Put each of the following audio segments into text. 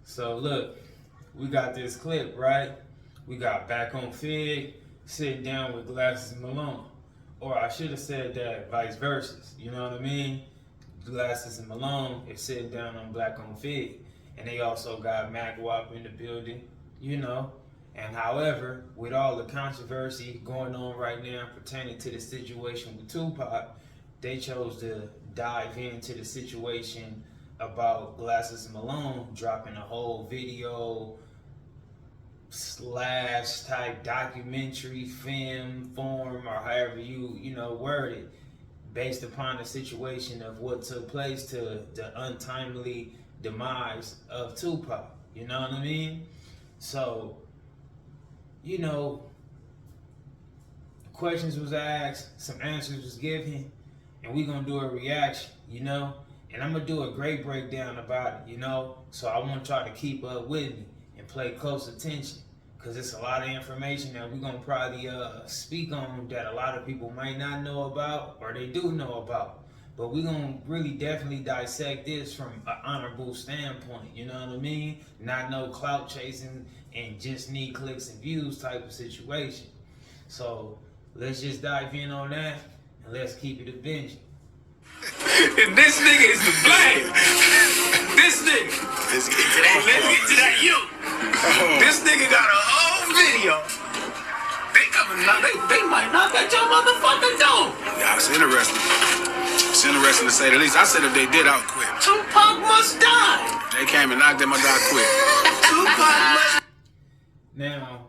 So look, we got this clip, right? We got Back on Fig sitting down with Glasses and Malone. Or I should have said that vice versa. You know what I mean? Glasses and Malone is sitting down on Black on Fig. And they also got Mac Wop in the building, you know. And however, with all the controversy going on right now pertaining to the situation with Tupac, they chose to dive into the situation about Glasses and Malone dropping a whole video / type documentary film form, or however you know word it, based upon the situation of what took place to the untimely demise of Tupac. You know what I mean? So, you know, questions was asked, some answers was given, and we gonna do a reaction, you know? And I'm gonna do a great breakdown about it, you know? So I want y'all to keep up with me and pay close attention, because it's a lot of information that we're gonna probably speak on that a lot of people might not know about, or they do know about. But we're gonna really definitely dissect this from an honorable standpoint, you know what I mean? Not no clout chasing and just need clicks and views type of situation. So let's just dive in on that, and let's keep it a binging. And this nigga is to blame. This nigga. Let's get to that. Let's get to that you. This nigga got a whole video. They might knock at your motherfucking door. Yeah, it's interesting. It's interesting to say the least. I said if they did, I would quit. Tupac must die. They came and knocked them, I quit. Tupac must. Now,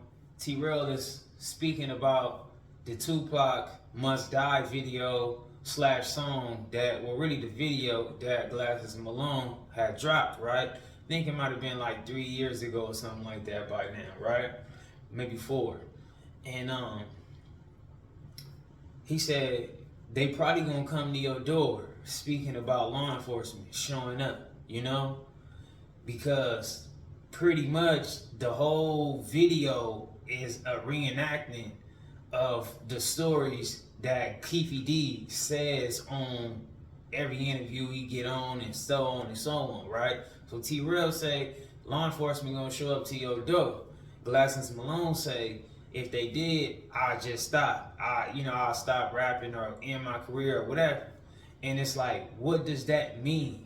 Rell is speaking about the Tupac Must Die video / song that, well, really the video that Glasses and Malone had dropped, right? I think it might have been like 3 years ago or something like that by now, right? Maybe 4. And he said they probably gonna come to your door, speaking about law enforcement showing up, you know? Because pretty much the whole video is a reenactment of the stories that Keefe D says on every interview he get on, and so on and so on, right? So Rell say law enforcement gonna show up to your door. Glasses Malone say if they did, I'll just stop. I'll stop rapping or end my career or whatever. And it's like, what does that mean?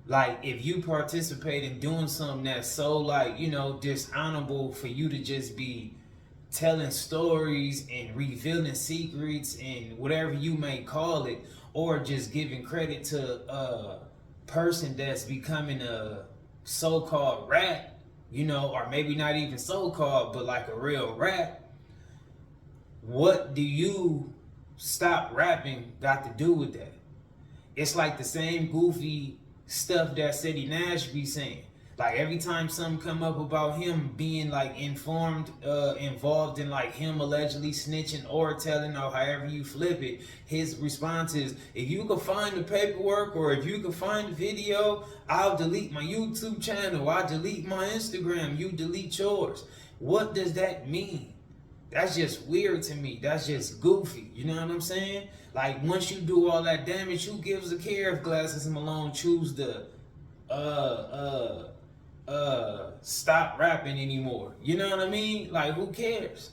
Like, if you participate in doing something that's so, like, you know, dishonorable for you to just be telling stories and revealing secrets and whatever you may call it, or just giving credit to a person that's becoming a so-called rat, you know, or maybe not even so-called, but like a real rat, what do you stop rapping got to do with that? It's like the same goofy stuff that City Nash be saying. Like, every time something come up about him being like involved in like him allegedly snitching or telling, or however you flip it, his response is, if you can find the paperwork or if you can find the video, I'll delete my YouTube channel, I'll delete my Instagram, you delete yours. What does that mean? That's just weird to me. That's just goofy. You know what I'm saying? Like, once you do all that damage, who gives a care if Glasses and Malone choose to stop rapping anymore? You know what I mean? Like, who cares?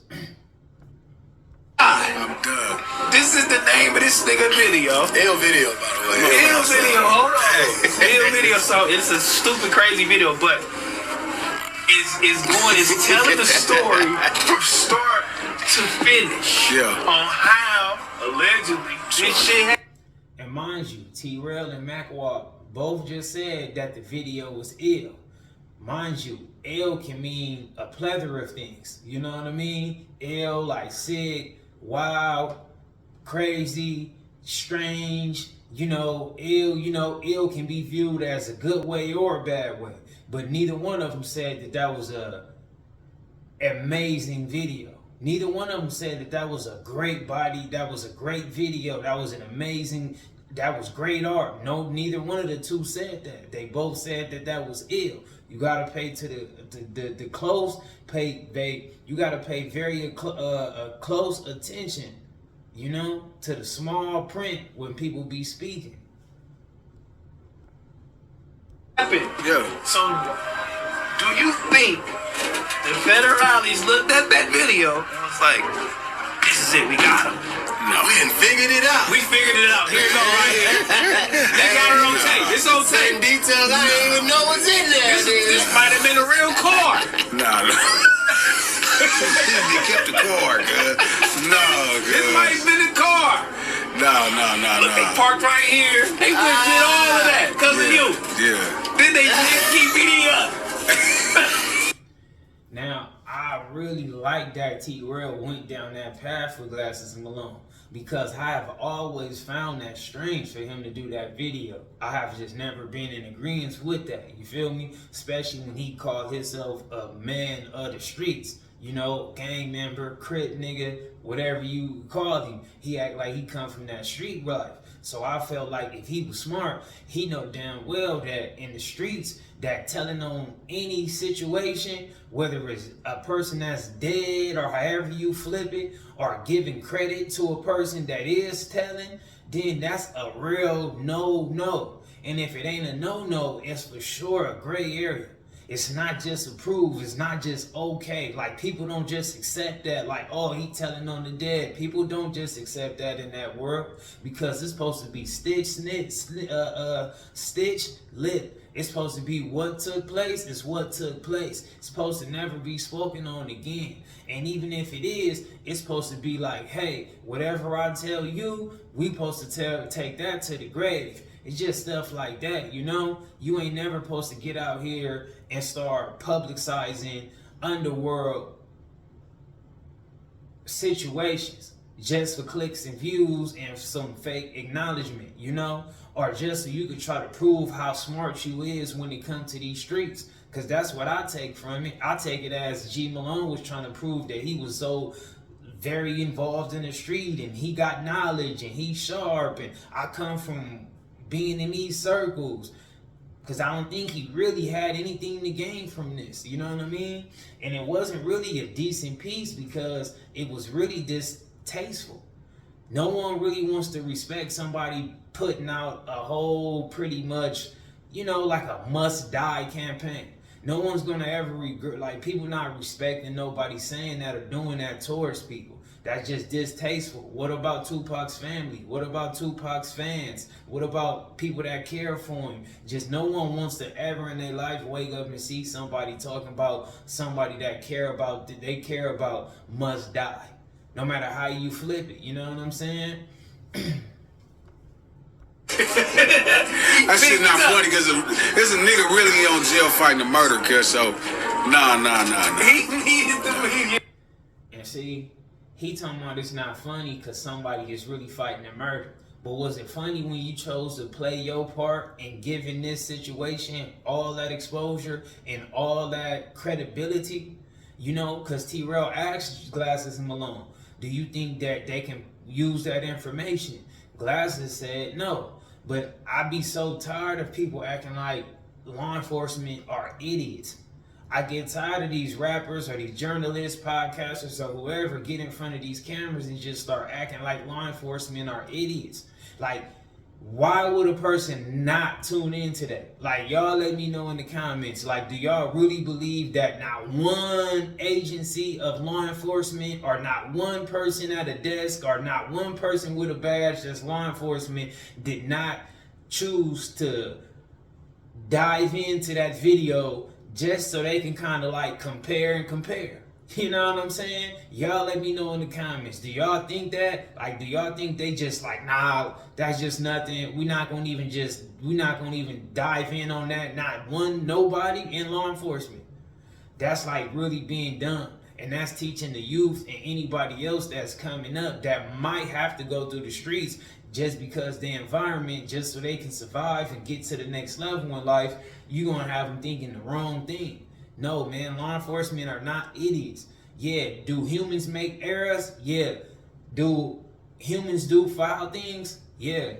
I'm done. This is the name of this nigga video. Ill video, by the way. Ill video, hold on. Ill video, so it's a stupid, crazy video, but it's telling the story from start to finish. Yeah. On how allegedly this shit happened. And mind you, Rell and Mac Wop both just said that the video was ill. Mind you, ill can mean a plethora of things. You know what I mean? Ill, like sick, wild, crazy, strange. You know, ill can be viewed as a good way or a bad way. But neither one of them said that that was a amazing video. Neither one of them said that that was a great body, that was a great video, that was an amazing, that was great art. No, neither one of the two said that. They both said that that was ill. You gotta pay to the close pay. You gotta pay very close attention, you know, to the small print when people be speaking. Yeah. So Do you think the federales looked at that video and was like, this is it, we got him? No. We done figured it out. We figured it out. Here it go, right here. They got it on tape. It's on tape. Details I didn't even know was in there. This might have been a real car. Nah. They kept the car, good. No, good. This might have been a car. No. Look, they parked right here. They went and did all of that because of you. Yeah. Then they did Keefe D up. Now, I really like that Rell went down that path with Glasses and Malone, because I have always found that strange for him to do that video. I have just never been in agreement with that, you feel me? Especially when he called himself a man of the streets, you know, gang member, crit nigga, whatever you called him. He act like he come from that street life. So I felt like if he was smart, he know damn well that in the streets, that telling on any situation, whether it's a person that's dead or however you flip it, or giving credit to a person that is telling, then that's a real no. And if it ain't a no, it's for sure a gray area. It's not just approved, it's not just okay. Like, people don't just accept that, like, oh, he telling on the dead. People don't just accept that in that world, because it's supposed to be stitched, lit. It's supposed to be what took place is what took place. It's supposed to never be spoken on again. And even if it is, it's supposed to be like, hey, whatever I tell you, we supposed to take that to the grave. It's just stuff like that, you know? You ain't never supposed to get out here and start publicizing underworld situations just for clicks and views and some fake acknowledgement, you know? Or just so you could try to prove how smart you is when it comes to these streets. Because that's what I take from it. I take it as G. Malone was trying to prove that he was so very involved in the street and he got knowledge and he's sharp and I come from being in these circles. Because I don't think he really had anything to gain from this, you know what I mean? And it wasn't really a decent piece because it was really distasteful. No one really wants to respect somebody putting out a whole pretty much, you know, like a must die campaign. No one's gonna ever regret, like, people not respecting nobody saying that or doing that towards people. That's just distasteful. What about Tupac's family? What about Tupac's fans? What about people that care for him? Just no one wants to ever in their life wake up and see somebody talking about somebody that they care about must die. No matter how you flip it, you know what I'm saying? That shit not funny because there's a nigga really on jail fighting a murder case, so nah. He needed the media. And see, he talking about it's not funny because somebody is really fighting a murder. But was it funny when you chose to play your part and giving this situation all that exposure and all that credibility? You know, because Rell asked Glasses and Malone, do you think that they can use that information? Glasses said no. But I be so tired of people acting like law enforcement are idiots. I get tired of these rappers or these journalists, podcasters, or whoever get in front of these cameras and just start acting like law enforcement are idiots. Like, why would a person not tune into that? Like, y'all let me know in the comments. Like, do y'all really believe that not one agency of law enforcement or not one person at a desk or not one person with a badge that's law enforcement did not choose to dive into that video just so they can kind of like compare? You know what I'm saying? Y'all let me know in the comments. Do y'all think that? Like, do y'all think they just like, nah, that's just nothing. We're not gonna even dive in on that. Nobody in law enforcement. That's like really being done. And that's teaching the youth and anybody else that's coming up that might have to go through the streets just because the environment, just so they can survive and get to the next level in life, you're gonna have them thinking the wrong thing. No, man, law enforcement are not idiots. Yeah, do humans make errors? Yeah. Do humans do foul things? Yeah.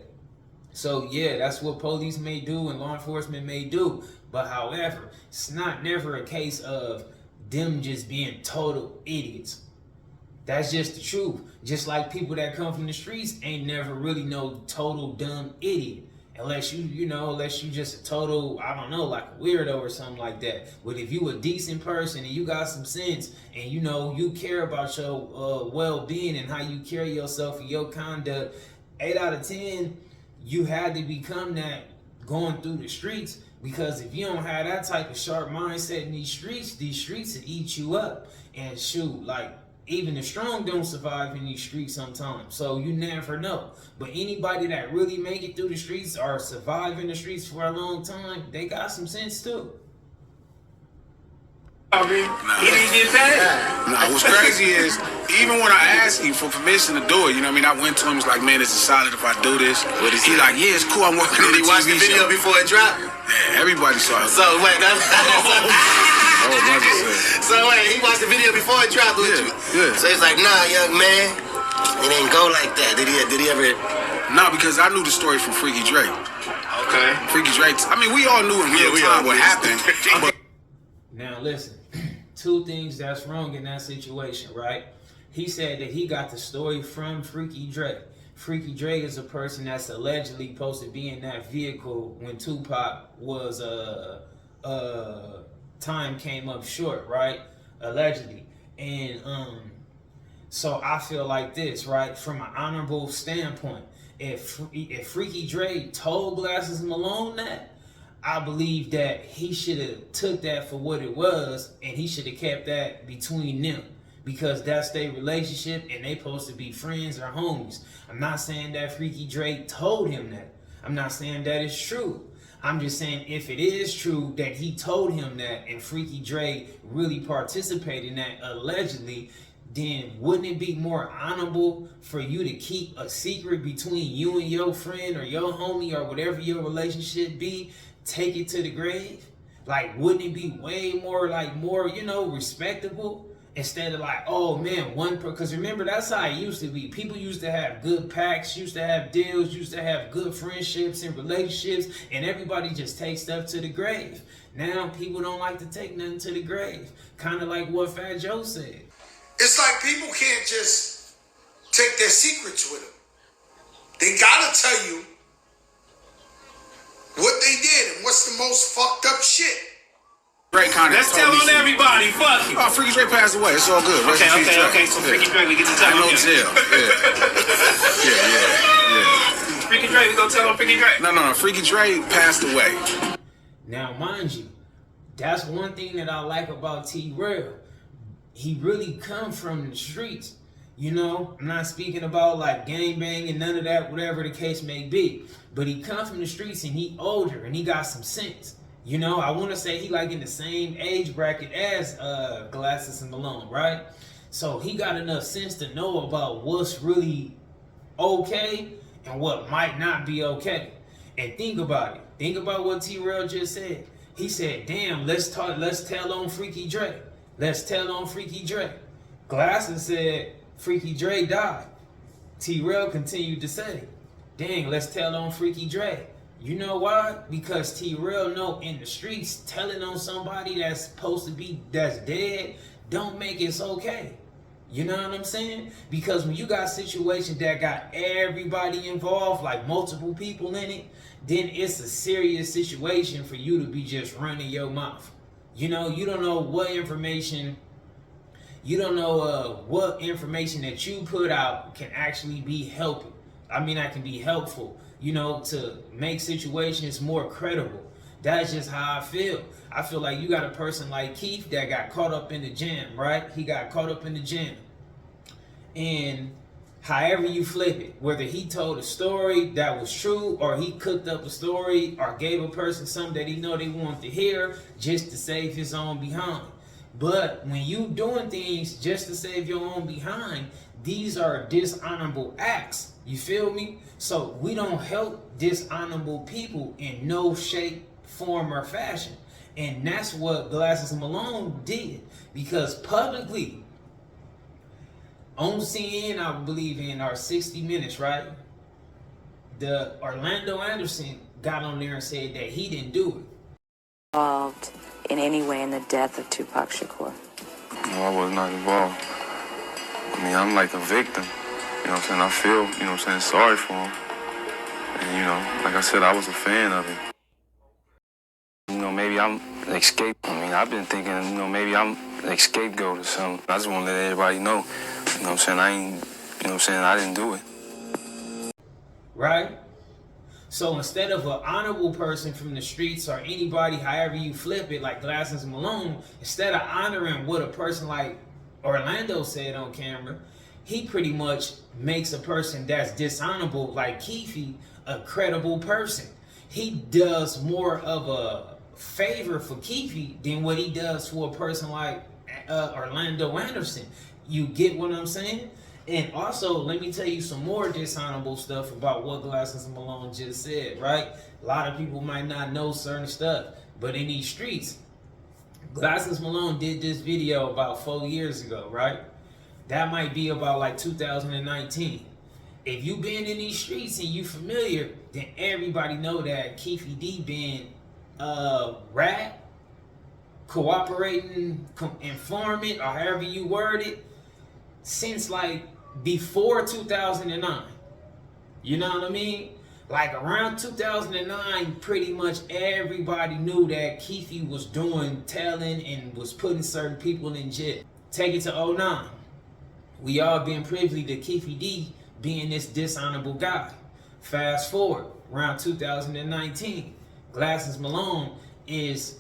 So, yeah, that's what police may do and law enforcement may do. But, however, it's never a case of them just being total idiots. That's just the truth. Just like people that come from the streets ain't never really no total dumb idiot. Unless unless you just a total, I don't know, like a weirdo or something like that. But if you a decent person and you got some sense and you care about your well-being and how you carry yourself and your conduct, 8 out of 10, you had to become that going through the streets. Because if you don't have that type of sharp mindset in these streets will eat you up. And shoot, like, even the strong don't survive in these streets sometimes. So you never know. But anybody that really make it through the streets or survive in the streets for a long time, they got some sense too. He didn't get paid. Nah, what's crazy is, even when I asked him for permission to do it, you know what I mean? I went to him, was like, man, it's solid if I do this. He like, yeah, it's cool, I'm working on Did the he watch the TV video show. before it dropped? Yeah, everybody saw it. So wait, So he watched the video before it dropped with you. Yeah. So he's like, nah, young man, it ain't go like that. Did he ever? Nah, because I knew the story from Freaky Drake. Okay. Freaky Drake, I mean, we all knew in real time what happened. Now listen, two things that's wrong in that situation, right? He said that he got the story from Freaky Drake. Freaky Drake is a person that's allegedly supposed to be in that vehicle when Tupac was time came up short, right? Allegedly. And so I feel like this, right? From an honorable standpoint, if Freaky Drake told Glasses Malone that, I believe that he should have took that for what it was, and he should have kept that between them, because that's their relationship and they supposed to be friends or homies. I'm not saying that Freaky Drake told him that. I'm not saying that it's true. I'm just saying if it is true that he told him that and Freaky Drake really participated in that allegedly, then wouldn't it be more honorable for you to keep a secret between you and your friend or your homie or whatever your relationship be? Take it to the grave? Like, wouldn't it be way more respectable? Instead of like, oh man, because remember, that's how it used to be. People used to have good packs, used to have deals, used to have good friendships and relationships, and everybody just takes stuff to the grave. Now people don't like to take nothing to the grave. Kind of like what Fat Joe said. It's like people can't just take their secrets with them. They gotta tell you what they did and what's the most fucked up shit. Let's tell on everybody. Fuck you. Oh, Freaky Drake passed away. It's all good. Okay. So Freaky Drake, we get to tell him. No jail. Yeah. Freaky Drake, we gonna tell him Freaky Drake. No. Freaky Drake passed away. Now, mind you, that's one thing that I like about Rell. He really come from the streets. I'm not speaking about like gangbang and none of that, whatever the case may be. But he come from the streets and he older and he got some sense. I want to say he like in the same age bracket as Glasses and Malone, right? So he got enough sense to know about what's really okay and what might not be okay. And think about it. Think about what Rell just said. He said, damn, let's tell on Freaky Drake. Let's tell on Freaky Drake. Glasses said Freaky Drake died. Rell continued to say, dang, let's tell on Freaky Drake. You know why? Because Rell know in the streets, telling on somebody that's dead don't make it okay. You know what I'm saying? Because when you got situations that got everybody involved, like multiple people in it, then it's a serious situation for you to be just running your mouth. You don't know what information that you put out can actually be helping. That can be helpful, to make situations more credible. That's just how I feel. I feel like you got a person like Keefe that got caught up in the jam, right? He got caught up in the jam. And however you flip it, whether he told a story that was true or he cooked up a story or gave a person something that he know they wanted to hear just to save his own behind. But when you doing things just to save your own behind, these are dishonorable acts. You feel me? So we don't help dishonorable people in no shape, form, or fashion. And that's what Glasses Malone did. Because publicly, on CNN, I believe in our 60 Minutes, right? The Orlando Anderson got on there and said that he didn't do it. Involved in any way in the death of Tupac Shakur? No, I was not involved. I'm like a victim. I feel, sorry for him. And, you know, like I said, I was a fan of it. You know, maybe I'm like I've been thinking, you know, maybe I'm like scapegoat or something. I just want to let everybody know, you know what I'm saying, I didn't do it. Right? So instead of an honorable person from the streets or anybody, however you flip it, like Glasses Malone, instead of honoring what a person like Orlando said on camera, he pretty much makes a person that's dishonorable like Keefe a credible person. He does more of a favor for Keefe than what he does for a person like Orlando Anderson. You get what I'm saying? And also, let me tell you some more dishonorable stuff about what Glasses Malone just said, right? A lot of people might not know certain stuff, but in these streets, Glasses Malone did this video about 4 years ago, right? That might be about like 2019. If you been in these streets and you familiar, then everybody know that Keefe D been rat, cooperating, informant, or however you word it, since like before 2009. You know what I mean? Like around 2009, pretty much everybody knew that Keefe was doing telling and was putting certain people in jail. Take it to 09. We all been privy to Keefe D being this dishonorable guy. Fast forward, around 2019, Glasses Malone is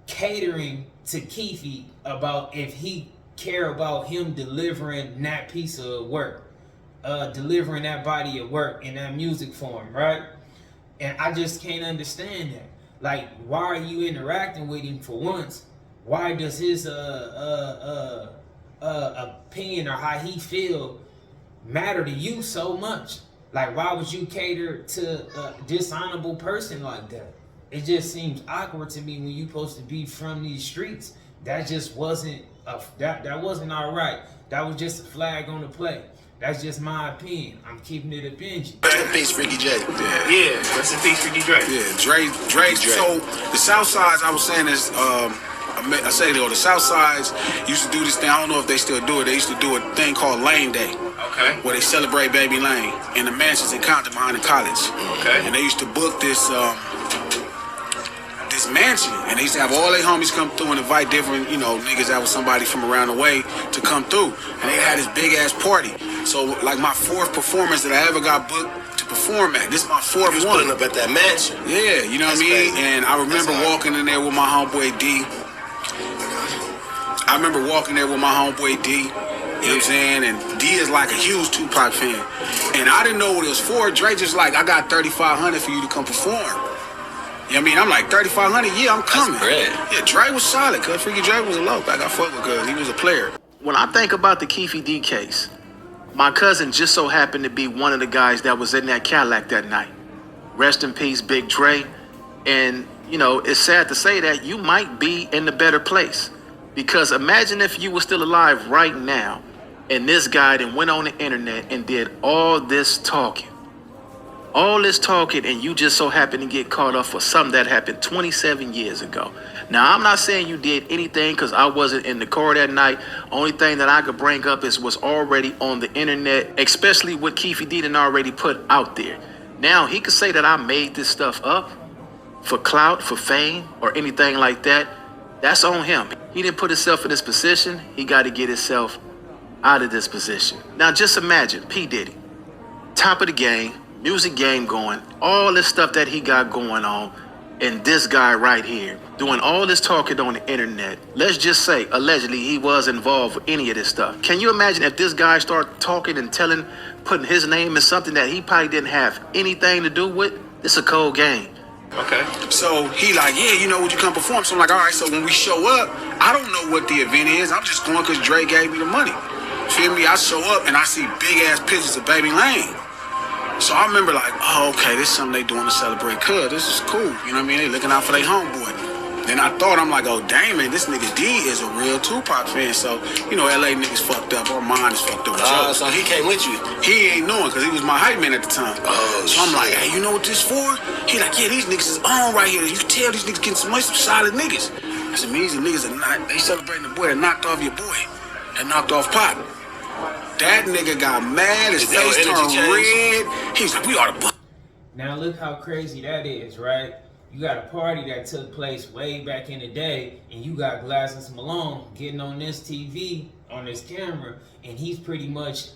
catering to Keefe about if he care about him delivering that piece of work, delivering that body of work in that music form, right? And I just can't understand that. Like, why are you interacting with him for once? Why does his opinion or how he feel matter to you so much? Like, why would you cater to a dishonorable person like that? It just seems awkward to me when you supposed to be from these streets. That just wasn't that wasn't all right. That was just a flag on the play. That's just my opinion. I'm keeping it a Benji. Rest in peace, Ricky J. Yeah. Rest in peace, Ricky Drake. Yeah, Drake. So the South Sides, I was saying is, I say though, the South Sides used to do this thing. I don't know if they still do it. They used to do a thing called Lane Day. Okay. Where they celebrate Baby Lane in the mansions in Compton behind the college. Okay. And they used to book this mansion, and they used to have all their homies come through and invite different, niggas that was somebody from around the way to come through. And they had this big ass party. So like my fourth performance that I ever got booked to perform at. This is my fourth one. Pulling up at that mansion. Yeah, you know what I mean? Crazy. And I remember walking in there with my homeboy D. I remember walking there with my homeboy D. You know what I'm saying? And D is like a huge Tupac fan. And I didn't know what it was for. Drake just like, I got $3,500 for you to come perform. You know what I mean? I'm like, $3,500, yeah, I'm coming. Yeah, Drake was solid, cuz Freaky Drake was a low. I got fucked with cuz he was a player. When I think about the Keefe D case, my cousin just so happened to be one of the guys that was in that Cadillac that night. Rest in peace, Big Dre. And, it's sad to say that you might be in the better place. Because imagine if you were still alive right now and this guy then went on the internet and did all this talking. All this talking, and you just so happen to get caught up for something that happened 27 years ago. Now, I'm not saying you did anything because I wasn't in the car that night. Only thing that I could bring up is what's already on the internet, especially what Keefe D done already put out there. Now, he could say that I made this stuff up for clout, for fame, or anything like that. That's on him. He didn't put himself in this position. He got to get himself out of this position. Now, just imagine P. Diddy, top of the game, music game going, all this stuff that he got going on, and this guy right here doing all this talking on the internet. Let's just say allegedly he was involved with any of this stuff. Can you imagine if this guy started talking and putting his name in something that he probably didn't have anything to do with? This is a cold game. Okay. So he like, yeah, would you come perform? So I'm like, all right, so when we show up, I don't know what the event is. I'm just going because Dre gave me the money. Feel me? I show up and I see big ass pictures of Baby Lane. So I remember like, oh, okay, this is something they doing to celebrate cuz. This is cool. You know what I mean? They looking out for their homeboy. Then I thought, I'm like, oh, dang, man, this nigga D is a real Tupac fan. So, LA niggas fucked up. Our mind is fucked up. So he came with you? He ain't knowing because he was my hype man at the time. Oh, so I'm like, hey, you know what this for? He like, yeah, these niggas is on right here. You can tell these niggas getting some solid niggas. I said, these niggas are not, they celebrating the boy that knocked off your boy. That knocked off Pop. That nigga got mad, his face turned red. He's like, we ought to. Now look how crazy that is, right? You got a party that took place way back in the day, and you got Glasses Malone getting on this TV, on this camera, and he's pretty much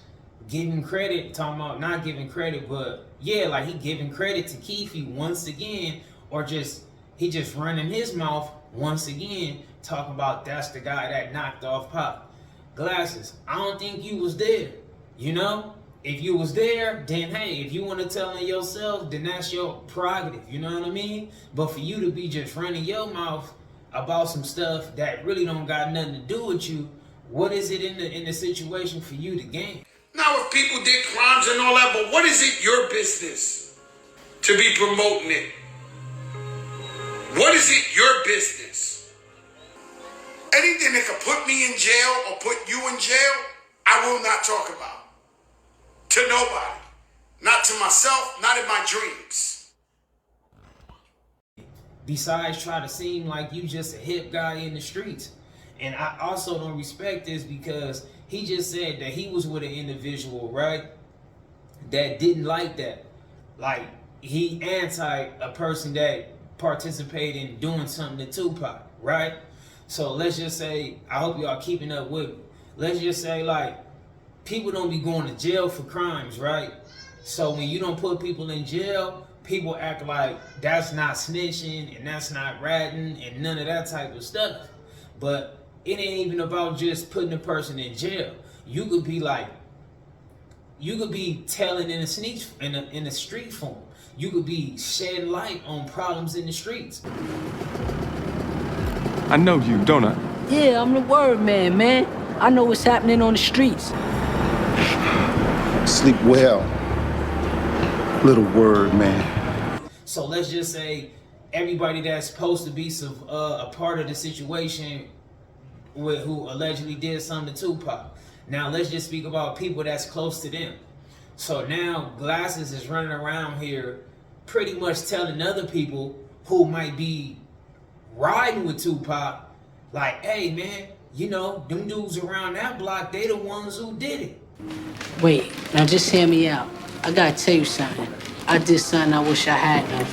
giving credit, talking about not giving credit, but yeah, like he giving credit to Keefe once again, or he just running his mouth once again, talking about that's the guy that knocked off Pop. Glasses, I don't think you was there, you know? If you was there, then hey, if you want to tell it yourself, then that's your prerogative, you know what I mean? But for you to be just running your mouth about some stuff that really don't got nothing to do with you, what is it in the situation for you to gain? Now, if people did crimes and all that, but what is it your business to be promoting it? What is it your business? Anything that could put me in jail or put you in jail, I will not talk about. To nobody. Not to myself, not in my dreams. Besides try to seem like you just a hip guy in the streets. And I also don't respect this because he just said that he was with an individual, right, that didn't like that. Like, he anti a person that participated in doing something to Tupac, right? So let's just say, I hope y'all keeping up with me. Let's just say, like, people don't be going to jail for crimes, right? So when you don't put people in jail, people act like that's not snitching and that's not ratting and none of that type of stuff. But it ain't even about just putting a person in jail. You could be like, you could be telling in a street form. You could be shedding light on problems in the streets. I know you, don't I? Yeah, I'm the word man. I know what's happening on the streets. Sleep well, little word man. So let's just say everybody that's supposed to be a part of the situation who allegedly did something to Tupac. Now let's just speak about people that's close to them. So now Glasses is running around here pretty much telling other people who might be riding with Tupac, like, hey man, you know, them dudes around that block, they the ones who did it. Wait, now just hear me out. I gotta tell you something. I did something I wish I had done.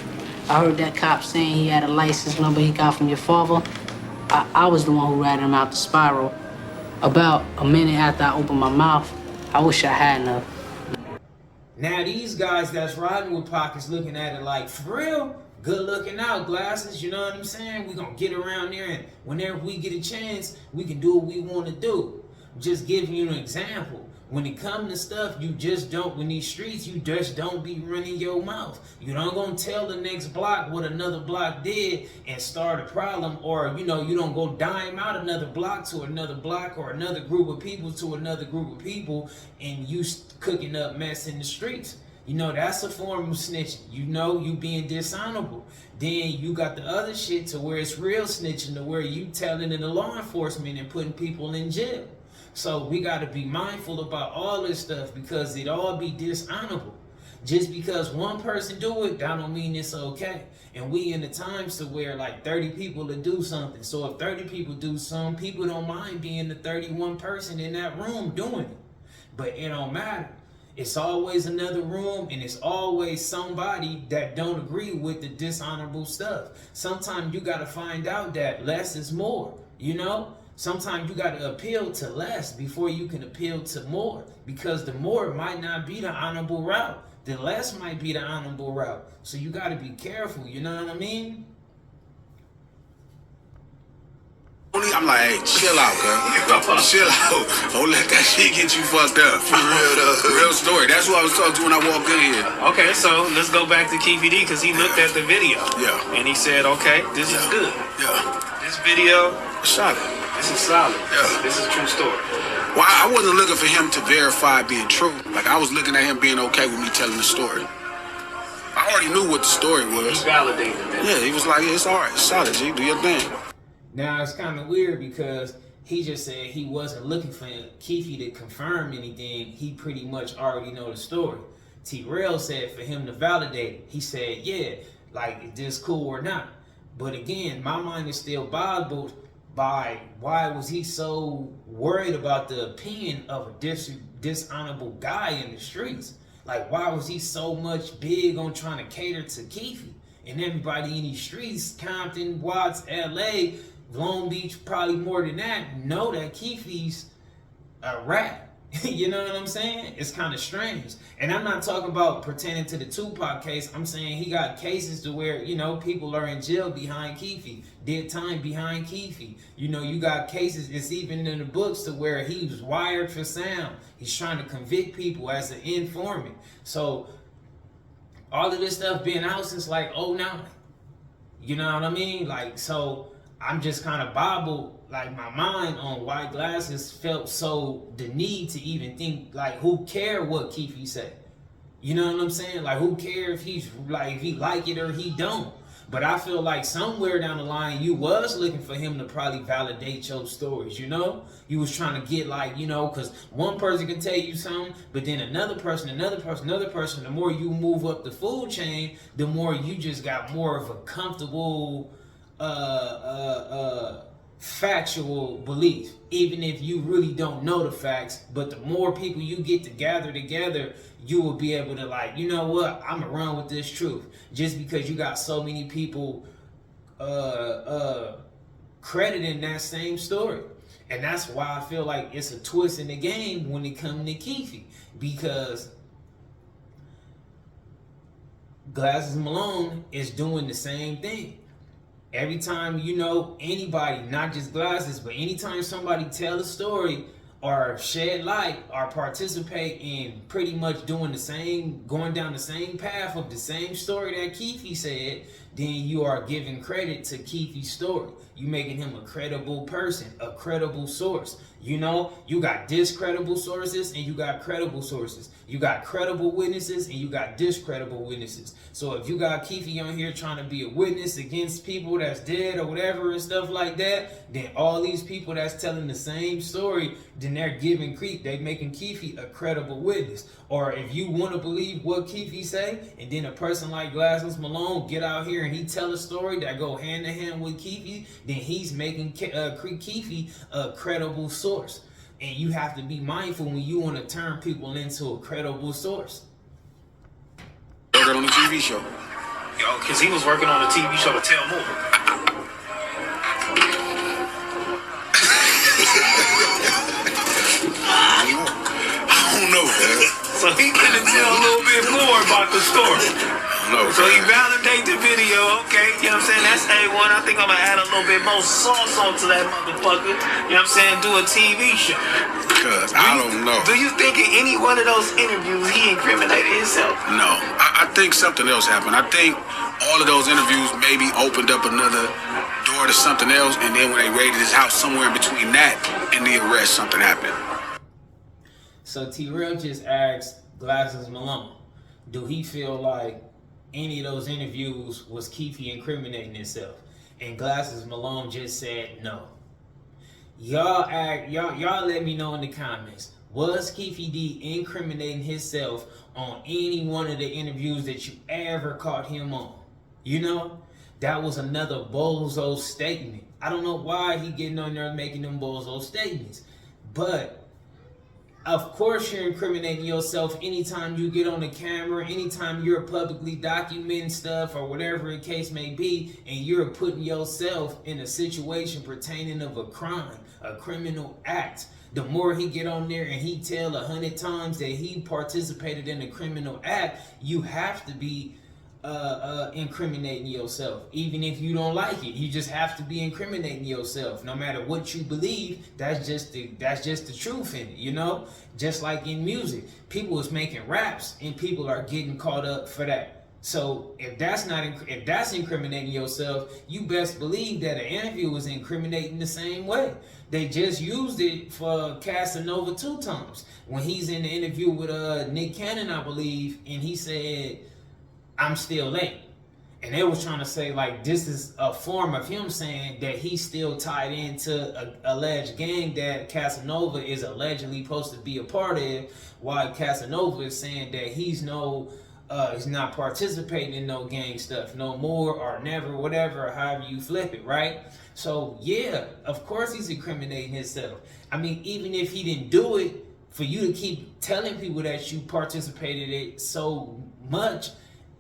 I heard that cop saying he had a license number he got from your father. I was the one who ratted him out the spiral. About a minute after I opened my mouth, I wish I had enough. Now these guys that's riding with Pac is looking at it like, for real? Good looking out, Glasses, you know what I'm saying? We gonna get around there and whenever we get a chance, we can do what we want to do. Just giving you an example. When it comes to stuff, you just don't, in these streets, you just don't be running your mouth. You don't gonna tell the next block what another block did and start a problem, or, you know, you don't go dime out another block to another block or another group of people to another group of people and you cooking up mess in the streets. You know, that's a form of snitching. You know, you being dishonorable. Then you got the other shit to where it's real snitching, to where you telling in the law enforcement and putting people in jail. So we got to be mindful about all this stuff because it all be dishonorable. Just because one person do it, that don't mean it's okay. And we in the times to where like 30 people to do something. So if 30 people do something, people don't mind being the 31 person in that room doing it. But it don't matter. It's always another room and it's always somebody that don't agree with the dishonorable stuff. Sometimes you got to find out that less is more, you know? Sometimes you got to appeal to less before you can appeal to more, because the more might not be the honorable route. The less might be the honorable route. So you got to be careful, you know what I mean? I'm like, hey, chill out, girl. Chill out. Don't let that shit get you fucked up. For real, though. Real story. That's what I was talking to when I walked in here. Okay, so let's go back to Keefe D because he looked at the video. Yeah. And he said, okay, this is good. Yeah. This video, Solid. this is solid. Yeah. This is a true story. Well, I wasn't looking for him to verify being true. Like, I was looking at him being okay with me telling the story. I already knew what the story was. He validated it. Yeah, he was like, yeah, it's all right. It's solid, G. Do your thing. Now it's kind of weird because he just said he wasn't looking for Keefe to confirm anything. He pretty much already know the story. Rell said for him to validate it. He said, yeah, like, is this cool or not? But again, my mind is still boggled by why was he so worried about the opinion of a dishonorable guy in the streets? Like, why was he so much big on trying to cater to Keefe? And everybody in these streets, Compton, Watts, LA, Long Beach, probably more than that, know that Keefe's a rat. You know what I'm saying? It's kind of strange. And I'm not talking about pertaining to the Tupac case. I'm saying he got cases to where, you know, people are in jail behind Keefe, did time behind Keefe. You know, you got cases, it's even in the books to where he was wired for sound. He's trying to convict people as an informant. So all of this stuff been out since like 2009. You know what I mean? Like, so I'm just kind of bobbled, like my mind on why Glasses felt so the need to even think, like, who care what Keefe said? You know what I'm saying? Like, who care if he's like, if he like it or he don't? But I feel like somewhere down the line, you was looking for him to probably validate your stories, you know? You was trying to get like, you know, because one person can tell you something, but then another person, the more you move up the food chain, the more you just got more of a comfortable, factual belief, even if you really don't know the facts. But the more people you get to gather together, you will be able to, like, you know what, I'm gonna run with this truth, just because you got so many people crediting that same story. And that's why I feel like it's a twist in the game when it comes to Keefe, because Glasses Malone is doing the same thing. Every time, you know, anybody, not just Glasses, but anytime somebody tell a story or shed light or participate in pretty much doing the same, going down the same path of the same story that Keefe said, then you are giving credit to Keefe's story. You making him a credible person, a credible source. You know, you got discredible sources and you got credible sources. You got credible witnesses and you got discredible witnesses. So if you got Keefe on here trying to be a witness against people that's dead or whatever and stuff like that, then all these people that's telling the same story, then they're giving they making Keefe a credible witness. Or if you want to believe what Keefe say, and then a person like Glasses Malone get out here and he tell a story that go hand in hand with Keefe, then he's making Keefe a credible source. And you have to be mindful when you want to turn people into a credible source. On the TV show. Yo, because he was working on a TV show to tell more. I don't know, man. So he couldn't tell a little bit more about the story. No, so he validate the video, okay, you know what I'm saying? That's A1. I think I'm gonna add a little bit more sauce onto that motherfucker. You know what I'm saying? Do a TV show. Because I don't know. Do you think in any one of those interviews he incriminated himself? No. I think something else happened. I think all of those interviews maybe opened up another door to something else, and then when they raided his house, somewhere in between that and the arrest, something happened. So T-Rell just asked Glasses Malone, do he feel like any of those interviews was Keefe incriminating himself? And Glasses Malone just said no. Y'all let me know in the comments. Was Keefe D incriminating himself on any one of the interviews that you ever caught him on? You know, that was another bozo statement. I don't know why he getting on there making them bozo statements, but of course you're incriminating yourself anytime you get on the camera, anytime you're publicly documenting stuff or whatever the case may be, and you're putting yourself in a situation pertaining of a crime, a criminal act. The more he get on there and he tell 100 times that he participated in a criminal act, you have to be incriminating yourself. Even if you don't like it, you just have to be incriminating yourself. No matter what you believe, that's just the truth in it, you know? Just like in music, people is making raps and people are getting caught up for that. So if that's incriminating yourself, you best believe that an interview was incriminating the same way. They just used it for Casanova 2 times when he's in the interview with Nick Cannon, I believe, and he said, "I'm still late." And they was trying to say, like, this is a form of him saying that he's still tied into an alleged gang that Casanova is allegedly supposed to be a part of, while Casanova is saying that he's not participating in no gang stuff no more or never, whatever, or however you flip it, right? So yeah, of course he's incriminating himself. I mean, even if he didn't do it for you to keep telling people that you participated in it so much,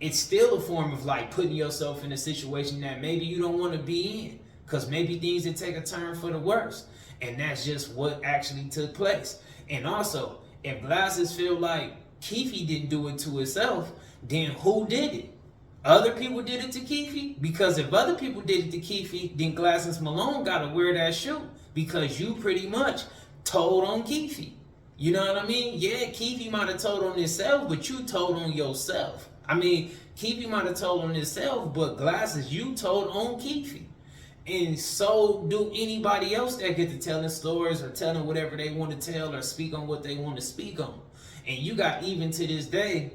it's still a form of like putting yourself in a situation that maybe you don't want to be in, because maybe things would take a turn for the worse. And that's just what actually took place. And also, if Glasses feel like Keefe didn't do it to himself, then who did it? Other people did it to Keefe? Because if other people did it to Keefe, then Glasses Malone gotta wear that shoe, because you pretty much told on Keefe. You know what I mean? Yeah, Keefe might have told on himself, but you told on yourself. I mean, Keefe might have told on himself, but Glasses, you told on Keefe. And so do anybody else that get to telling stories or telling whatever they want to tell or speak on what they want to speak on. And you got, even to this day,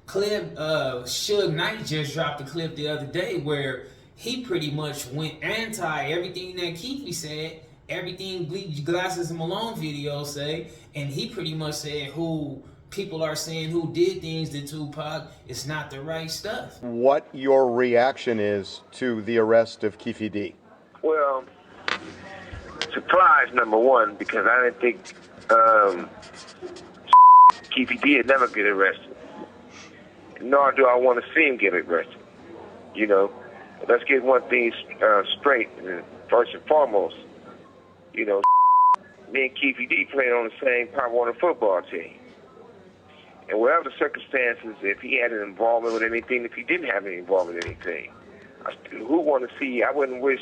Suge Knight just dropped a clip the other day where he pretty much went anti everything that Keefe said, everything Glasses and Malone videos say, and he pretty much said who people are saying who did things to Tupac is not the right stuff. What your reaction is to the arrest of Keefe D? Well, surprise number one, because I didn't think Keefe D would never get arrested. Nor do I want to see him get arrested. You know, let's get one thing straight, first and foremost. You know, me and Keefe D played on the same Pop Warner football team. And whatever the circumstances, if he had an involvement with anything, if he didn't have any involvement with anything, who want to see? I wouldn't wish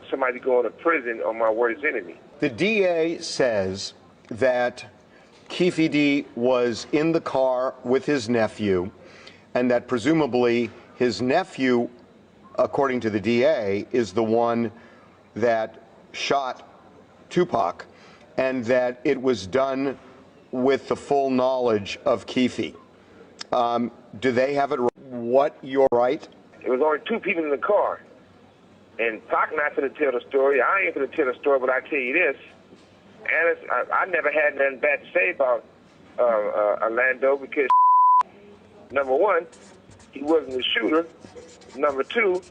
somebody going to prison on my worst enemy. The DA says that Keefe D was in the car with his nephew, and that presumably his nephew, according to the DA, is the one that shot Tupac, and that it was done with the full knowledge of Keefe. Do they have it right? What you're right? It was only two people in the car. And Pac not going to tell the story. I ain't going to tell the story, but I tell you this. And I never had nothing bad to say about Orlando, because number one, he wasn't the shooter. Number two,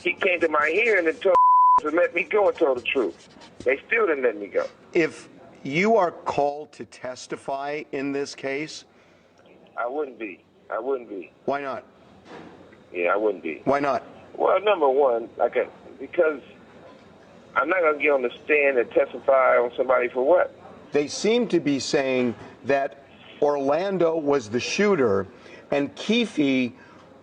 he came to my hearing and told to let me go and told the truth. They still didn't let me go. If you are called to testify in this case? I wouldn't be. I wouldn't be. Why not? Yeah, I wouldn't be. Why not? Well, number one, because I'm not going to get on the stand and testify on somebody for what? They seem to be saying that Orlando was the shooter and Keefe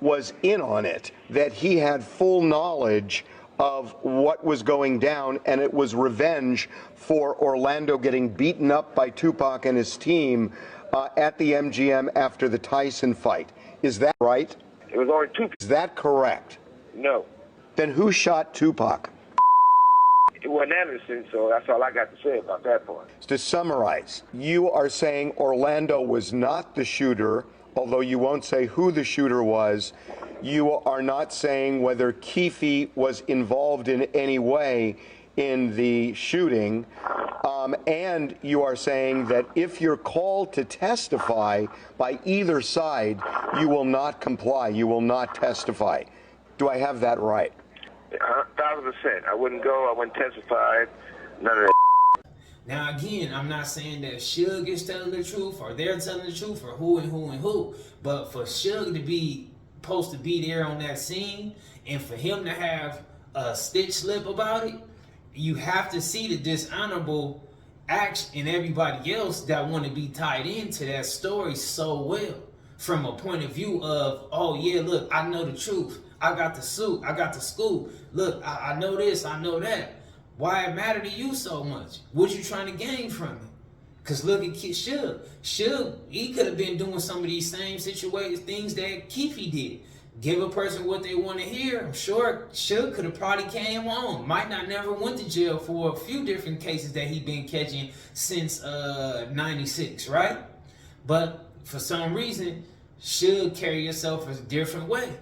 was in on it, that he had full knowledge of what was going down, and it was revenge for Orlando getting beaten up by Tupac and his team at the MGM after the Tyson fight. Is that right? It was only two. Is that correct? No. Then who shot Tupac? It wasn't Anderson, so that's all I got to say about that part. To summarize, you are saying Orlando was not the shooter, although you won't say who the shooter was. You are not saying whether Keefe was involved in any way in the shooting, and you are saying that if you're called to testify by either side, you will not comply, you will not testify. Do I have that right? 1,000%. I wouldn't go, I wouldn't testify, none of that. Now again, I'm not saying that Suge is telling the truth or they're telling the truth or who and who and who, but for Suge to be supposed to be there on that scene and for him to have a stitch slip about it, you have to see the dishonorable acts in everybody else that want to be tied into that story so well, from a point of view of, oh yeah, look, I know the truth, I got the suit, I got the scoop, look, I know this, I know that. Why it matter to you so much? What you trying to gain from it? Because look at Suge. Suge, he could have been doing some of these same situations, things that Keefe did. Give a person what they want to hear. I'm sure Suge could have probably came on. Might not never went to jail for a few different cases that he been catching since 96, right? But for some reason, Suge carry yourself a different way,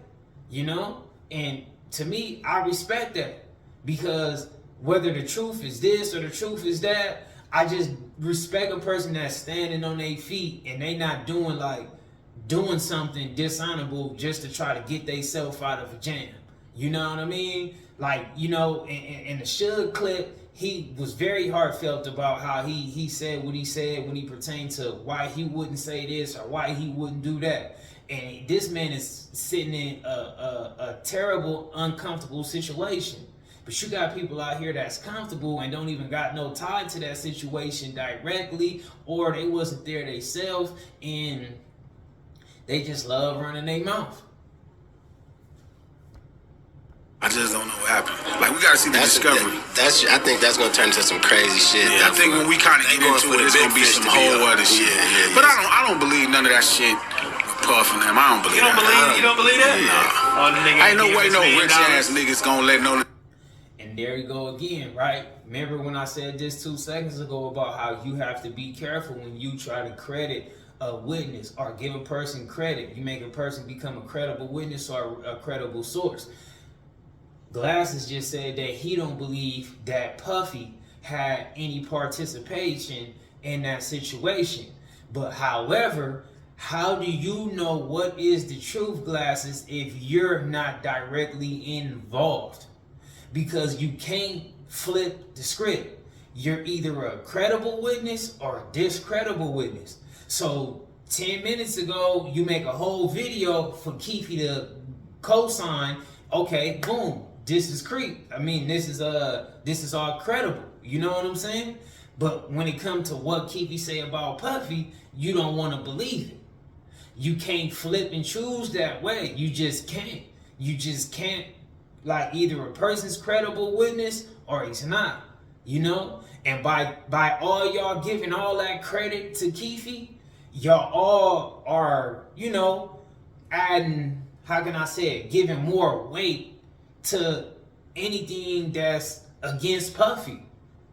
you know? And to me, I respect that, because whether the truth is this or the truth is that, I just respect a person that's standing on their feet and they not doing something dishonorable just to try to get themselves out of a jam. You know what I mean? Like, you know, in the Suge clip, he was very heartfelt about how he said what he said when he pertained to why he wouldn't say this or why he wouldn't do that. And this man is sitting in a terrible, uncomfortable situation. But you got people out here that's comfortable and don't even got no tie to that situation directly, or they wasn't there themselves and they just love running their mouth. I just don't know what happened. Like, we gotta see the discovery. I think that's gonna turn into some crazy shit. Yeah, I think when we kind of get into it, it's gonna be some whole other shit. But I don't believe none of that shit. Puffing him, I don't believe that. You don't believe that? Nah. Ain't no way no rich ass niggas gonna let no. And there you go again, right? Remember when I said this 2 seconds ago about how you have to be careful when you try to credit a witness or give a person credit. You make a person become a credible witness or a credible source. Glasses just said that he don't believe that Puffy had any participation in that situation. But however, how do you know what is the truth, Glasses, if you're not directly involved? Because you can't flip the script. You're either a credible witness or a discredible witness. So 10 minutes ago, you make a whole video for Keefe to co-sign. Okay, boom. This is creep. I mean, this is all credible. You know what I'm saying? But when it comes to what Keefe say about Puffy, you don't want to believe it. You can't flip and choose that way. You just can't. You just can't. Like, either a person's credible witness or he's not. You know? And by all y'all giving all that credit to Keefe, y'all all are, you know, adding, how can I say it, giving more weight to anything that's against Puffy.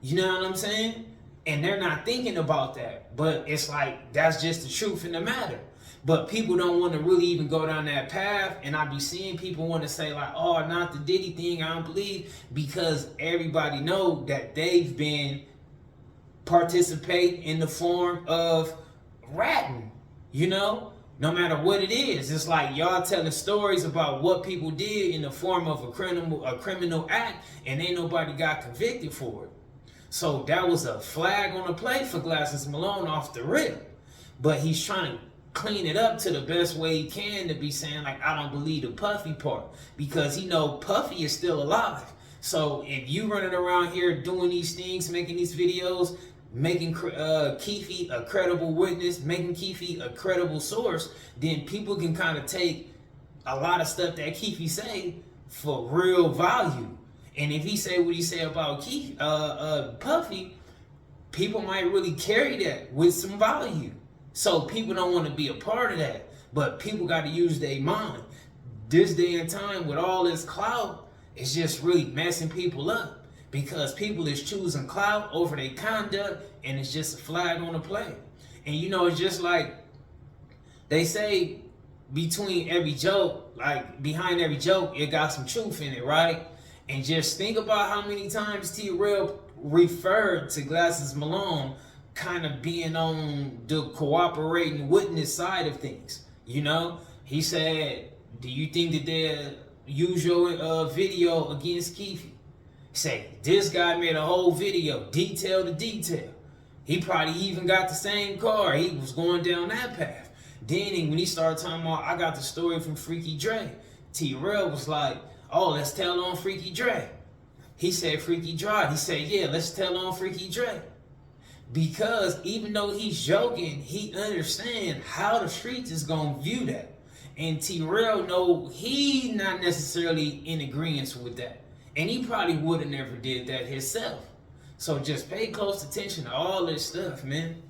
You know what I'm saying? And they're not thinking about that. But it's like, that's just the truth in the matter. But people don't want to really even go down that path. And I be seeing people want to say like, oh, not the Diddy thing, I don't believe. Because everybody know that they've been participating in the form of ratting, you know? No matter what it is. It's like y'all telling stories about what people did in the form of a criminal act, and ain't nobody got convicted for it. So that was a flag on the play for Glasses Malone off the rip. But he's trying to clean it up to the best way he can to be saying like, I don't believe the Puffy part, because he know Puffy is still alive. So if you running around here doing these things, making these videos, making Keefe a credible witness, making Keefe a credible source, then people can kind of take a lot of stuff that Keefe say for real value. And if he say what he say about Puffy, people might really carry that with some value. So people don't want to be a part of that. But people got to use their mind. This day and time with all this clout, it's just really messing people up. Because people is choosing clout over their conduct, and it's just a flag on the play. And you know, it's just like they say, between every joke, like behind every joke, it got some truth in it, right? And just think about how many times Rell referred to Glasses Malone kind of being on the cooperating witness side of things. You know, he said, do you think that they'll use your video against Keefe? Say, this guy made a whole video, detail to detail. He probably even got the same car. He was going down that path. Then when he started talking about, I got the story from Freaky Dre, Rell was like, oh, let's tell on Freaky Dre. He said Freaky Dre. He said, yeah, let's tell on Freaky Dre. Because even though he's joking, he understands how the streets is going to view that. And Rell know he not necessarily in agreement with that. And he probably would have never did that himself. So just pay close attention to all this stuff, man.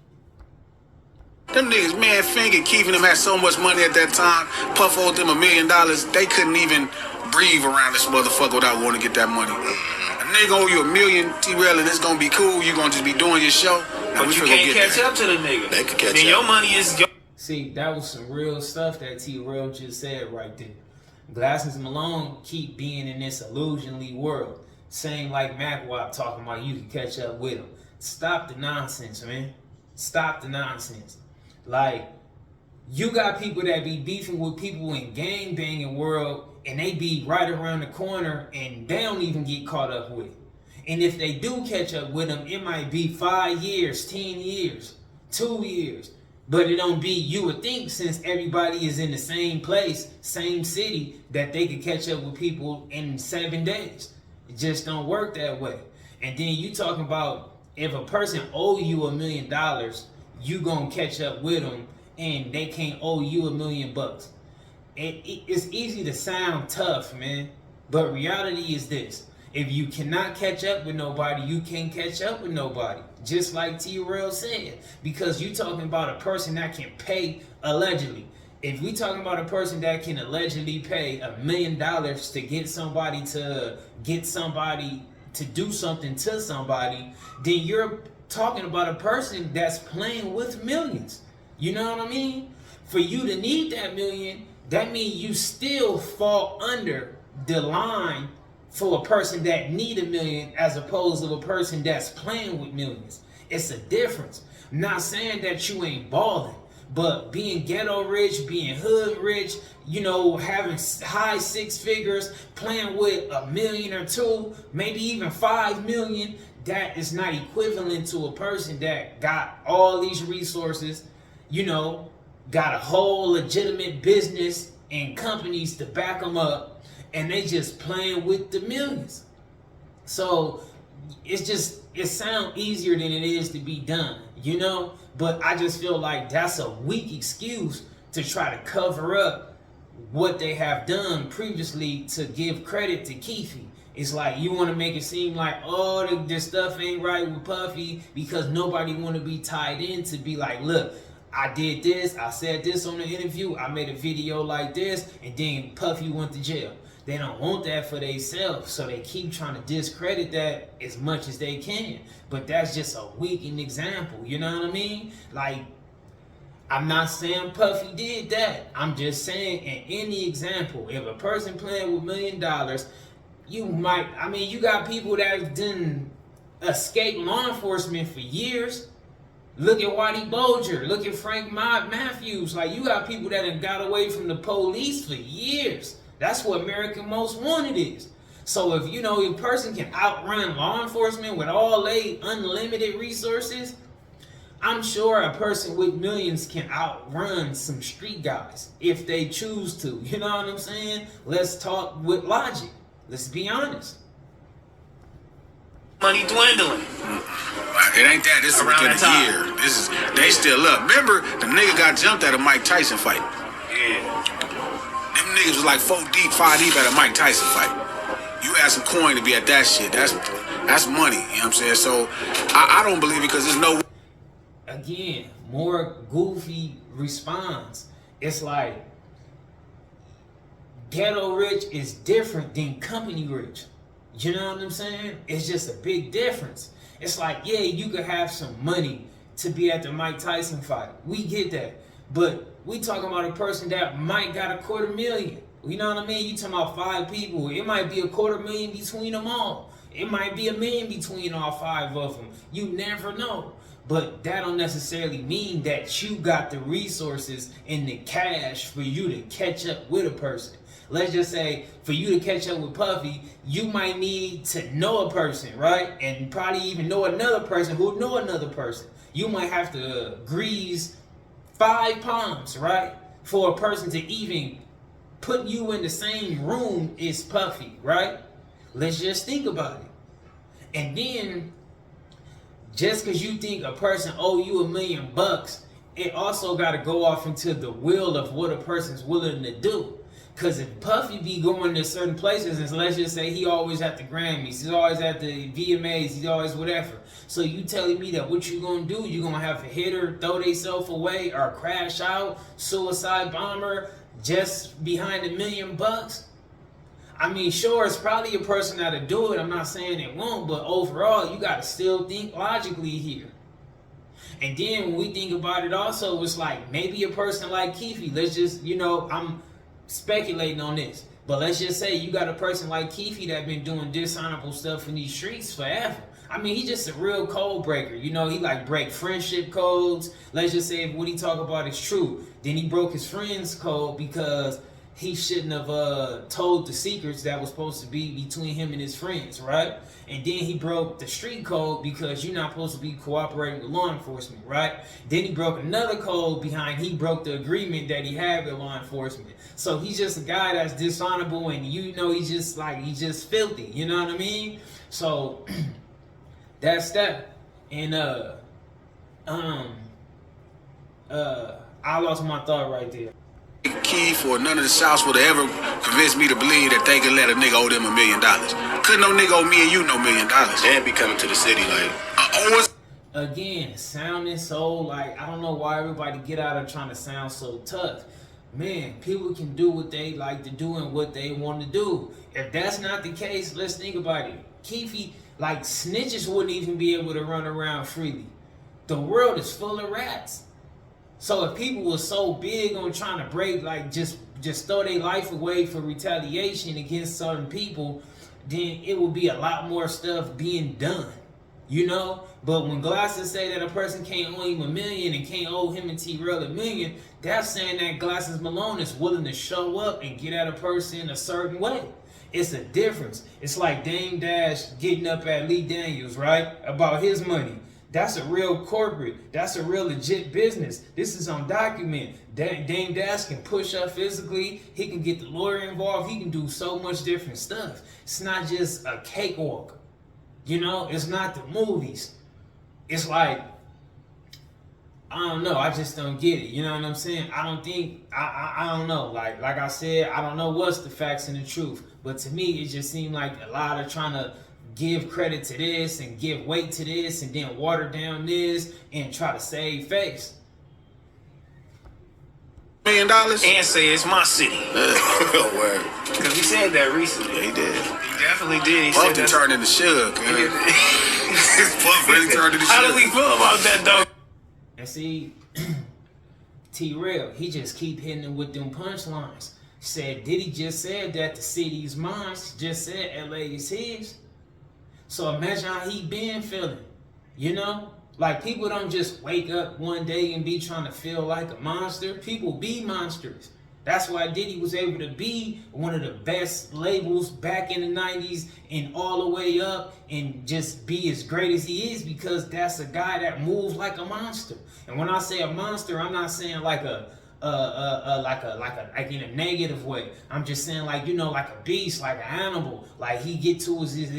Them niggas, man, Finger, Keefe and them had so much money at that time. Puff owed them $1 million. They couldn't even breathe around this motherfucker without wanting to get that money. A nigga owe you $1 million, Rell, and it's gonna be cool. You gonna just be doing your show. But you can't catch up to the nigga. They could catch then up. Your money is your. See, that was some real stuff that Rell just said right there. Glasses Malone keep being in this illusionly world. Same like MacWap talking about you can catch up with him. Stop the nonsense, man. Stop the nonsense. Like, you got people that be beefing with people in gang banging world, and they be right around the corner, and they don't even get caught up with it. And if they do catch up with him, it might be 5 years, 10 years, 2 years. But it don't be, you would think, since everybody is in the same place, same city, that they could catch up with people in 7 days. It just don't work that way. And then you talking about if a person owe you $1 million, you gonna catch up with them and they can't owe you $1 million. It's easy to sound tough, man. But reality is this. If you cannot catch up with nobody, you can't catch up with nobody. Just like Rell said. Because you talking about a person that can pay allegedly. If we talking about a person that can allegedly pay $1 million to get somebody to do something to somebody, then you're talking about a person that's playing with millions. You know what I mean? For you to need that million, that means you still fall under the line for a person that need $1 million as opposed to a person that's playing with millions. It's a difference. I'm not saying that you ain't balling, but being ghetto rich, being hood rich, you know, having high 6 figures, playing with $1 million or 2, maybe even 5 million, that is not equivalent to a person that got all these resources, you know, got a whole legitimate business and companies to back them up, and they just playing with the millions. So it sounds easier than it is to be done, you know? But I just feel like that's a weak excuse to try to cover up what they have done previously to give credit to Keefe. It's like you want to make it seem like, oh, this stuff ain't right with Puffy because nobody want to be tied in to be like, look, I did this, I said this on the interview, I made a video like this, and then Puffy went to jail. They don't want that for themselves, so they keep trying to discredit that as much as they can. But that's just a weakened example, you know what I mean? Like, I'm not saying Puffy did that. I'm just saying in any example, if a person playing with $1 million, you might, I mean, you got people that have done escape law enforcement for years. Look at Whitey Bulger. Look at Frank Matthews. Like, you got people that have got away from the police for years. That's what American Most Wanted is. So if, you know, a person can outrun law enforcement with all they unlimited resources, I'm sure a person with millions can outrun some street guys if they choose to. You know what I'm saying? Let's talk with logic. Let's be honest. Money dwindling. It ain't that. This is within a year. This is, they still up. Remember, the nigga got jumped at a Mike Tyson fight. Yeah. Them niggas was like 4 deep, 5 deep at a Mike Tyson fight. You had some coin to be at that shit. That's money. You know what I'm saying? So I don't believe it because there's no. Again, more goofy response. It's like ghetto rich is different than company rich. You know what I'm saying? It's just a big difference. It's like, yeah, you could have some money to be at the Mike Tyson fight. We get that. But we talking about a person that might got $250,000. You know what I mean? You talking about 5 people. It might be $250,000 between them all. It might be $1 million between all 5 of them. You never know. But that don't necessarily mean that you got the resources and the cash for you to catch up with a person. Let's just say, for you to catch up with Puffy, you might need to know a person, right? And probably even know another person who know another person. You might have to grease 5 palms, right? For a person to even put you in the same room as Puffy, right? Let's just think about it. And then, just because you think a person owe you $1 million, it also got to go off into the will of what a person's willing to do. Because if Puffy be going to certain places, and let's just say he always at the Grammys, he's always at the VMAs, he's always whatever. So you telling me that what you gonna do, you gonna have a hitter throw themselves away or crash out, suicide bomber, just behind $1 million? I mean, sure, it's probably a person that'll do it. I'm not saying it won't, but overall, you gotta still think logically here. And then when we think about it also, it's like maybe a person like Keefe, let's just, you know, I'm speculating on this, but let's just say you got a person like Keefe that been doing dishonorable stuff in these streets forever. I mean, he's just a real code breaker. You know, he like break friendship codes. Let's just say if what he talk about is true, then he broke his friend's code because he shouldn't have told the secrets that was supposed to be between him and his friends, right? And then he broke the street code because you're not supposed to be cooperating with law enforcement, right? Then he broke another code he broke the agreement that he had with law enforcement. So he's just a guy that's dishonorable, and he's just filthy, you know what I mean? So that's that. And I lost my thought right there. Keefe or none of the Souths would have ever convinced me to believe that they could let a nigga owe them $1 million. Couldn't no nigga owe me and you no $1 million. And be coming to the city like. Again, sounding so like, I don't know why everybody get out of trying to sound so tough. Man, people can do what they like to do and what they want to do. If that's not the case, let's think about it. Keefe, like, snitches wouldn't even be able to run around freely. The world is full of rats. So if people were so big on trying to break, like, just throw their life away for retaliation against certain people, then it would be a lot more stuff being done, you know? But when Glasses say that a person can't owe him $1 million and can't owe him and Rell $1 million, that's saying that Glasses Malone is willing to show up and get at a person a certain way. It's a difference. It's like Dame Dash getting up at Lee Daniels, right? About his money. That's a real corporate. That's a real legit business. This is on document. Dame Dash can push up physically. He can get the lawyer involved. He can do so much different stuff. It's not just a cakewalk. You know, it's not the movies. It's like, I don't know. I just don't get it. You know what I'm saying? I don't think, I don't know. Like I said, I don't know what's the facts and the truth. But to me, it just seemed like a lot of trying to give credit to this and give weight to this and then water down this and try to save face. $1 million? And say it's my city. Word. Because he said that recently. Yeah, he did. He definitely did. He Puff said turned into Suge. Puff really turned into Suge. How do we feel about that, though? And see, Rell, he just keep hitting him with them punchlines. Said Diddy just said that the city's mine. Just said LA is his. So imagine how he been feeling, you know? Like, people don't just wake up one day and be trying to feel like a monster. People be monsters. That's why Diddy was able to be one of the best labels back in the 90s and all the way up and just be as great as he is, because that's a guy that moves like a monster. And when I say a monster, I'm not saying like in a negative way. I'm just saying, like, you know, like a beast, like an animal. Like, he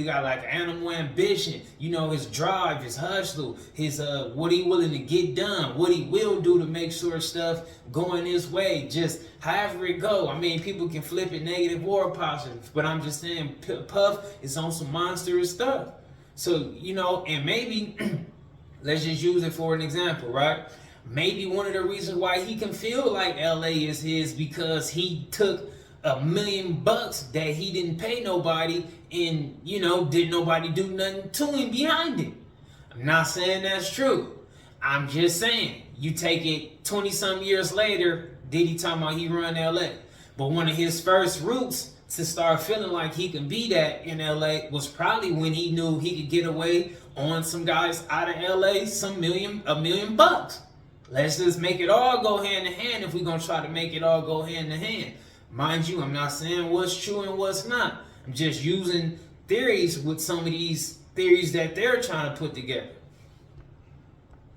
got like animal ambition, you know, his drive, his hustle, his what he willing to get done, what he will do to make sure stuff going his way, just however it go. I mean, people can flip it negative or positive, but I'm just saying Puff is on some monstrous stuff. So, you know, and maybe let's just use it for an example, right? Maybe one of the reasons why he can feel like LA is his because he took $1 million that he didn't pay nobody, and, you know, didn't nobody do nothing to him behind it. I'm not saying that's true. I'm just saying, you take it 20-some years later, Diddy talking about he run LA. But one of his first routes to start feeling like he can be that in LA was probably when he knew he could get away on some guys out of LA, $1 million. Let's just make it all go hand in hand if we're going to try to make it all go hand in hand. Mind you, I'm not saying what's true and what's not. I'm just using theories with some of these theories that they're trying to put together.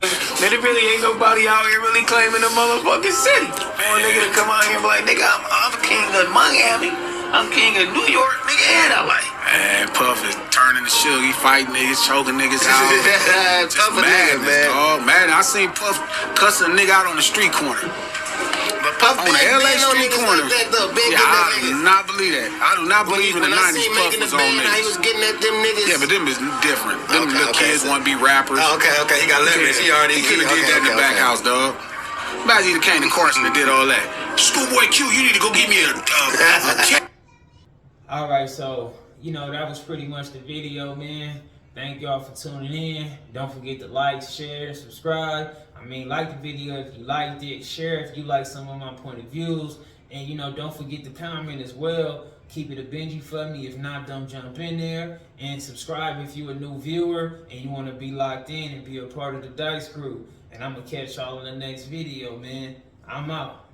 Man, there really ain't nobody out here really claiming the motherfucking city. For a nigga to come out here and be like, nigga, I'm king of Miami. I'm king of New York, nigga, and LA. Man, Puff is turning to Suge. He fighting niggas, choking niggas out. Just madness, man. Dog. Man, I seen Puff cuss a nigga out on the street corner. But Puff on the LA street corner. Like that, yeah, I do not believe that. I do not believe in the 90s Puff was on niggas. He was getting at them niggas. Yeah, but them is different. Them little kids want to be rappers. Oh, okay, he got leverage. He could have did that in the back house, dog. Imagine he came to Carson and did all that. Schoolboy Q, you need to go give me a kid. All right, so, you know, that was pretty much the video, man. Thank y'all for tuning in. Don't forget to like, share, subscribe. I mean, like the video if you liked it. Share if you like some of my point of views. And, you know, don't forget to comment as well. Keep it a Benji for me. If not, don't jump in there. And subscribe if you're a new viewer and you want to be locked in and be a part of the Dice crew. And I'm going to catch y'all in the next video, man. I'm out.